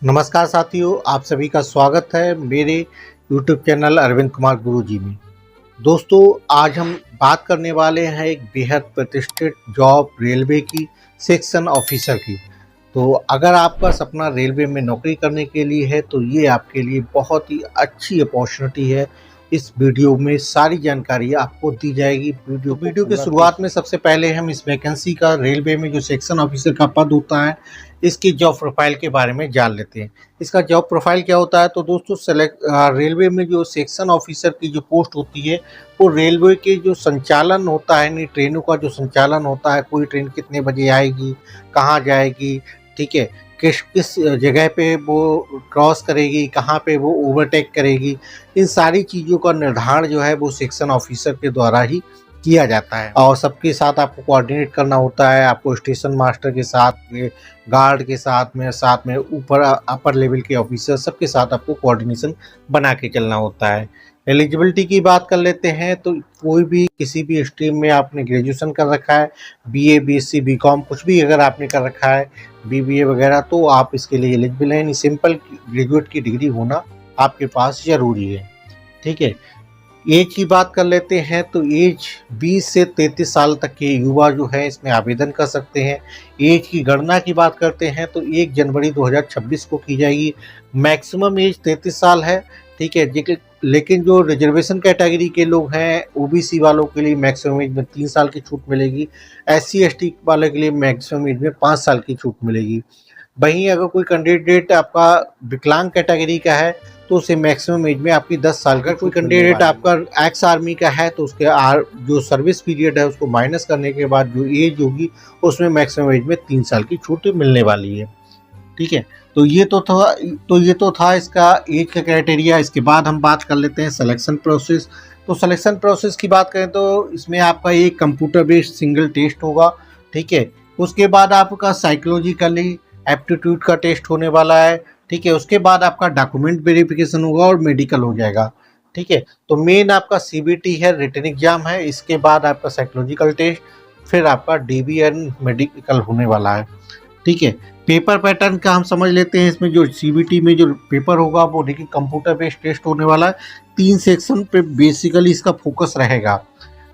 नमस्कार साथियों, आप सभी का स्वागत है मेरे YouTube चैनल अरविंद कुमार गुरुजी में। दोस्तों, आज हम बात करने वाले हैं एक बेहद प्रतिष्ठित जॉब रेलवे की सेक्शन ऑफिसर की। तो अगर आपका सपना रेलवे में नौकरी करने के लिए है तो ये आपके लिए बहुत ही अच्छी अपॉर्चुनिटी है। इस वीडियो में सारी जानकारी आपको दी जाएगी। वीडियो की शुरुआत में सबसे पहले हम इस वैकेंसी का रेलवे में जो सेक्शन ऑफिसर का पद होता है इसकी जॉब प्रोफाइल के बारे में जान लेते हैं। इसका जॉब प्रोफाइल क्या होता है तो दोस्तों रेलवे में जो सेक्शन ऑफिसर की जो पोस्ट होती है वो रेलवे के जो संचालन होता है, यानी ट्रेनों का जो संचालन होता है, कोई ट्रेन कितने बजे आएगी, कहाँ जाएगी, ठीक है, किस किस जगह पे वो क्रॉस करेगी, कहाँ पे वो ओवरटेक करेगी, इन सारी चीज़ों का निर्धारण जो है वो सेक्शन ऑफिसर के द्वारा ही किया जाता है। और सबके साथ आपको कोऑर्डिनेट करना होता है, आपको स्टेशन मास्टर के साथ में, गार्ड के साथ में ऊपर अपर लेवल के ऑफिसर सबके साथ आपको कोऑर्डिनेशन बना के चलना होता है। एलिजिबिलिटी की बात कर लेते हैं तो कोई भी किसी भी स्ट्रीम में आपने ग्रेजुएशन कर रखा है, बीए, बीएससी, बीकॉम कुछ भी अगर आपने कर रखा है, बीबीए वगैरह, तो आप इसके लिए एलिजिबल हैं। यानी सिंपल ग्रेजुएट की डिग्री होना आपके पास ज़रूरी है, ठीक है। एज की बात कर लेते हैं तो एज 20 से 33 साल तक के युवा जो है इसमें आवेदन कर सकते हैं। एज की गणना की बात करते हैं तो 1 जनवरी 2026 को की जाएगी। मैक्सिमम एज 33 साल है, ठीक है। लेकिन जो रिजर्वेशन कैटेगरी के लोग हैं, ओबीसी वालों के लिए मैक्सिमम एज में 3 साल की छूट मिलेगी। एससी एसटी वाले के लिए मैक्सिमम एज में 5 साल की छूट मिलेगी। वहीं अगर कोई कैंडिडेट आपका विकलांग कैटेगरी का है तो उसे मैक्सिमम एज में आपकी 10 साल का, कोई कैंडिडेट आपका एक्स आर्मी का है तो उसके जो सर्विस पीरियड है उसको माइनस करने के बाद जो एज होगी उसमें मैक्सिमम एज में 3 साल की छूट मिलने वाली है, ठीक है। तो ये तो था इसका एज का क्राइटेरिया। इसके बाद हम बात कर लेते हैं सिलेक्शन प्रोसेस। तो सिलेक्शन प्रोसेस की बात करें तो इसमें आपका एक कंप्यूटर बेस्ड सिंगल टेस्ट होगा, ठीक है। उसके बाद आपका साइकोलॉजिकली एप्टीट्यूड का टेस्ट होने वाला है, ठीक है। उसके बाद आपका डॉक्यूमेंट वेरिफिकेशन होगा और मेडिकल हो जाएगा, ठीक है। तो मेन आपका सीबीटी है, रिटन एग्जाम है। इसके बाद आपका साइकोलॉजिकल टेस्ट, फिर आपका डीबी एंड मेडिकल होने वाला है, ठीक है। पेपर पैटर्न का हम समझ लेते हैं। इसमें जो सीबीटी में जो पेपर होगा वो देखिए कंप्यूटर बेस्ड टेस्ट होने वाला है। 3 सेक्शन पे बेसिकली इसका फोकस रहेगा,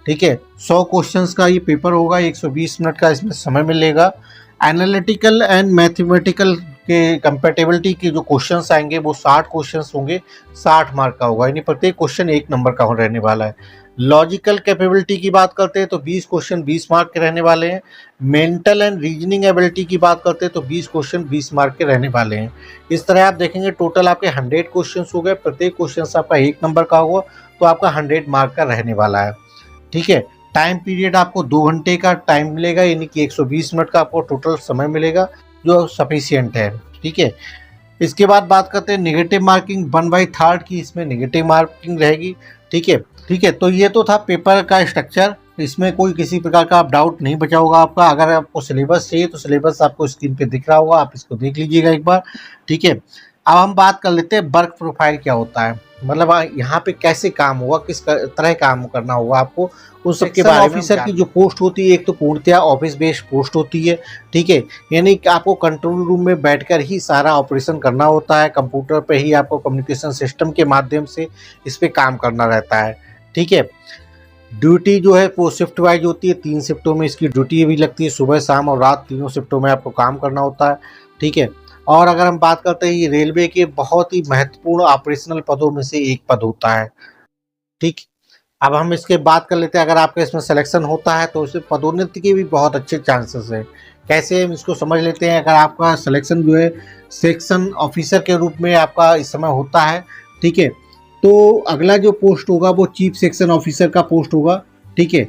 ठीक है। 100 क्वेश्चंस का ये पेपर होगा, 120 मिनट का इसमें समय मिलेगा। एनालिटिकल एंड मैथमेटिकल के कंपेटेबिलिटी के जो क्वेश्चंस आएंगे वो 60 क्वेश्चंस होंगे, 60 मार्क का होगा, यानी प्रत्येक क्वेश्चन 1 नंबर का रहने वाला है। लॉजिकल कैपेबिलिटी की बात करते हैं तो 20 क्वेश्चन 20 मार्क के रहने वाले हैं। मेंटल एंड रीजनिंग एबिलिटी की बात करते हैं तो 20 क्वेश्चन 20 मार्क के रहने वाले हैं। इस तरह आप देखेंगे टोटल आपके 100 क्वेश्चन हो गए, प्रत्येक क्वेश्चन आपका 1 नंबर का होगा, तो आपका 100 मार्क का रहने वाला है, ठीक है। टाइम पीरियड आपको 2 घंटे का टाइम मिलेगा, यानी कि 120 मिनट का आपको टोटल समय मिलेगा जो सफिशियंट है, ठीक है। इसके बाद बात करते हैं नेगेटिव मार्किंग 1/3 की, इसमें नेगेटिव मार्किंग रहेगी, ठीक है, ठीक है। तो ये तो था पेपर का स्ट्रक्चर। इसमें कोई किसी प्रकार का आप डाउट नहीं बचा होगा आपका। अगर आपको सिलेबस चाहिए तो सिलेबस आपको स्क्रीन पे दिख रहा होगा, आप इसको देख लीजिएगा एक बार, ठीक है। अब हम बात कर लेते हैं वर्क प्रोफाइल क्या होता है, मतलब यहाँ पे कैसे काम होगा, किस तरह काम करना होगा आपको, उस सब के बारे में। ऑफिसर की जो पोस्ट होती है एक तो पूर्णतया ऑफिस बेस्ड पोस्ट होती है, ठीक है। यानी कि आपको कंट्रोल रूम में बैठकर ही सारा ऑपरेशन करना होता है, कंप्यूटर पे ही आपको कम्युनिकेशन सिस्टम के माध्यम से इस पे काम करना रहता है, ठीक है। ड्यूटी जो है वो शिफ्ट वाइज होती है, 3 शिफ्टों में इसकी ड्यूटी भी लगती है, सुबह शाम और रात, तीनों शिफ्टों में आपको काम करना होता है, ठीक है। और अगर हम बात करते हैं ये रेलवे के बहुत ही महत्वपूर्ण ऑपरेशनल पदों में से एक पद होता है, ठीक। अब हम इसके बात कर लेते हैं, अगर आपका इसमें सिलेक्शन होता है तो इसमें पदोन्नति के भी बहुत अच्छे चांसेस हैं। कैसे, हम इसको समझ लेते हैं। अगर आपका सिलेक्शन जो है सेक्शन ऑफिसर के रूप में आपका इस समय होता है, ठीक है, तो अगला जो पोस्ट होगा वो चीफ सेक्शन ऑफिसर का पोस्ट होगा, ठीक है।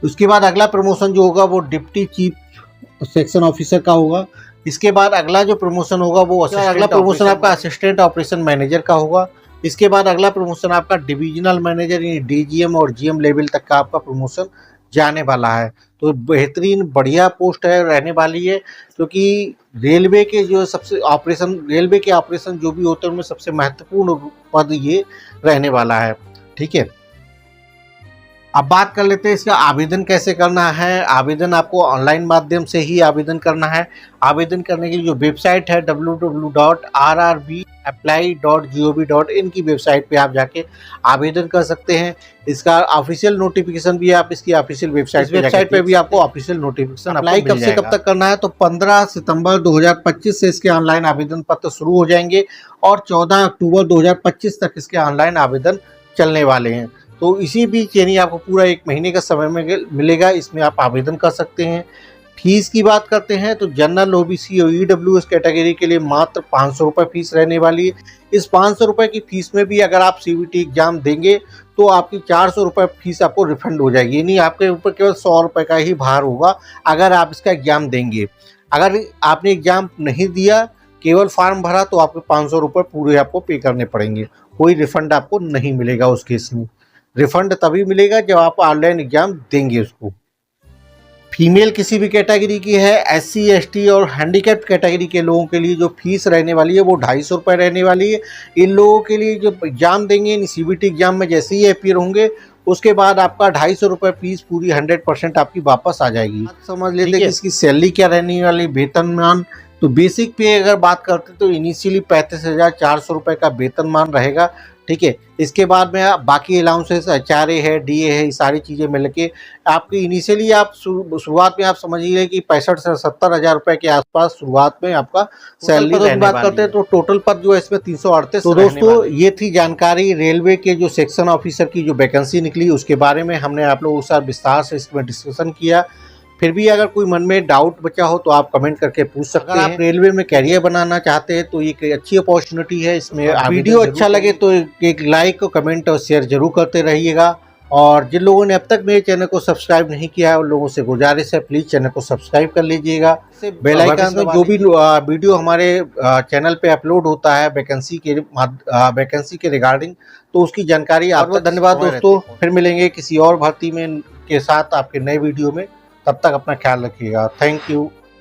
उसके बाद अगला प्रमोशन जो होगा वो डिप्टी चीफ सेक्शन ऑफिसर का होगा। इसके बाद अगला जो प्रमोशन होगा वो अगला प्रमोशन आपका असिस्टेंट ऑपरेशन मैनेजर का होगा। इसके बाद अगला प्रमोशन आपका डिविजनल मैनेजर यानी डीजीएम और जीएम लेवल तक का आपका प्रमोशन जाने वाला है। तो बेहतरीन बढ़िया पोस्ट है, रहने वाली है, क्योंकि रेलवे के ऑपरेशन जो भी होते हैं उनमें सबसे महत्वपूर्ण पद ये रहने वाला है, ठीक है। अब बात कर लेते हैं इसका आवेदन कैसे करना है। आवेदन आपको ऑनलाइन माध्यम से ही आवेदन करना है। आवेदन करने के लिए जो वेबसाइट है www.rrbapply.gov.in की वेबसाइट पे आप जाके आवेदन कर सकते हैं। इसका ऑफिशियल नोटिफिकेशन भी आप इसकी ऑफिशियल वेबसाइट पे भी आपको ऑफिशियल नोटिफिकेशन अप्लाई कब से कब तक करना है, तो 15 सितंबर 2025 से इसके ऑनलाइन आवेदन पत्र शुरू हो जाएंगे और 14 अक्टूबर 2025 तक इसके ऑनलाइन आवेदन चलने वाले हैं। तो इसी बीच यानी आपको पूरा 1 महीने का समय में मिलेगा, इसमें आप आवेदन कर सकते हैं। फीस की बात करते हैं तो जनरल, ओबीसी और ईडब्ल्यूएस कैटेगरी के लिए मात्र 500 रुपये फीस रहने वाली है। इस 500 रुपये की फीस में भी अगर आप सीबीटी एग्जाम देंगे तो आपकी 400 रुपये फीस आपको रिफंड हो जाएगी, यानी आपके ऊपर केवल 100 रुपये का ही भार होगा अगर आप इसका एग्जाम देंगे। अगर आपने एग्जाम नहीं दिया, केवल फॉर्म भरा, तो आपके 500 रुपये पूरे आपको पे करने पड़ेंगे। कोई रिफंड आपको नहीं मिलेगा उस केस में। रिफंड तभी मिलेगा जब आप ऑनलाइन एग्जाम देंगे उसको। फीमेल किसी भी कैटेगरी की है, एससी एसटी और हैंडीकैप्ड कैटेगरी के लोगों के लिए जो फीस रहने वाली है वो 250 रुपये रहने वाली है। इन लोगों के लिए जो एग्जाम देंगे, सीबीटी एग्जाम में जैसे ही अपीयर होंगे उसके बाद आपका 250 रुपये फीस पूरी 100% आपकी वापस आ जाएगी। समझ लेते हैं कि इसकी सैलरी क्या रहने वाली, वेतनमान। तो बेसिक पे अगर बात करते तो इनिशियली 35,400 रुपये का वेतनमान रहेगा, ठीक है। इसके बाद में बाकी अलाउंसेस, एचआरए है, डीए है, ये सारी चीज़ें मिल के आपकी इनिशियली आप शुरुआत में आप समझिए कि 65 से 70,000 रुपये के आसपास शुरुआत में आपका सैलरी रहने वाली। बात करते हैं तो टोटल पद जो है इसमें 338। तो दोस्तों ये थी जानकारी रेलवे के जो सेक्शन ऑफिसर की जो वैकेंसी निकली उसके बारे में हमने आप लोगों के साथ विस्तार से इसमें डिस्कशन किया। फिर भी अगर कोई मन में डाउट बचा हो तो आप कमेंट करके पूछ सकते हैं। आप रेलवे में कैरियर बनाना चाहते हैं तो ये एक अच्छी अपॉर्चुनिटी है। इसमें वीडियो अच्छा लगे तो एक लाइक, कमेंट और शेयर जरूर करते रहिएगा। और जिन लोगों ने अब तक मेरे चैनल को सब्सक्राइब नहीं किया है उन लोगों से गुजारिश है, प्लीज़ चैनल को सब्सक्राइब कर लीजिएगा। बेल आइकन में जो भी वीडियो हमारे चैनल पे अपलोड होता है वैकेंसी के रिगार्डिंग, तो उसकी जानकारी आपको। धन्यवाद दोस्तों, फिर मिलेंगे किसी और भर्ती में के साथ आपके नए वीडियो में। तब तक अपना ख्याल रखिएगा। Thank you.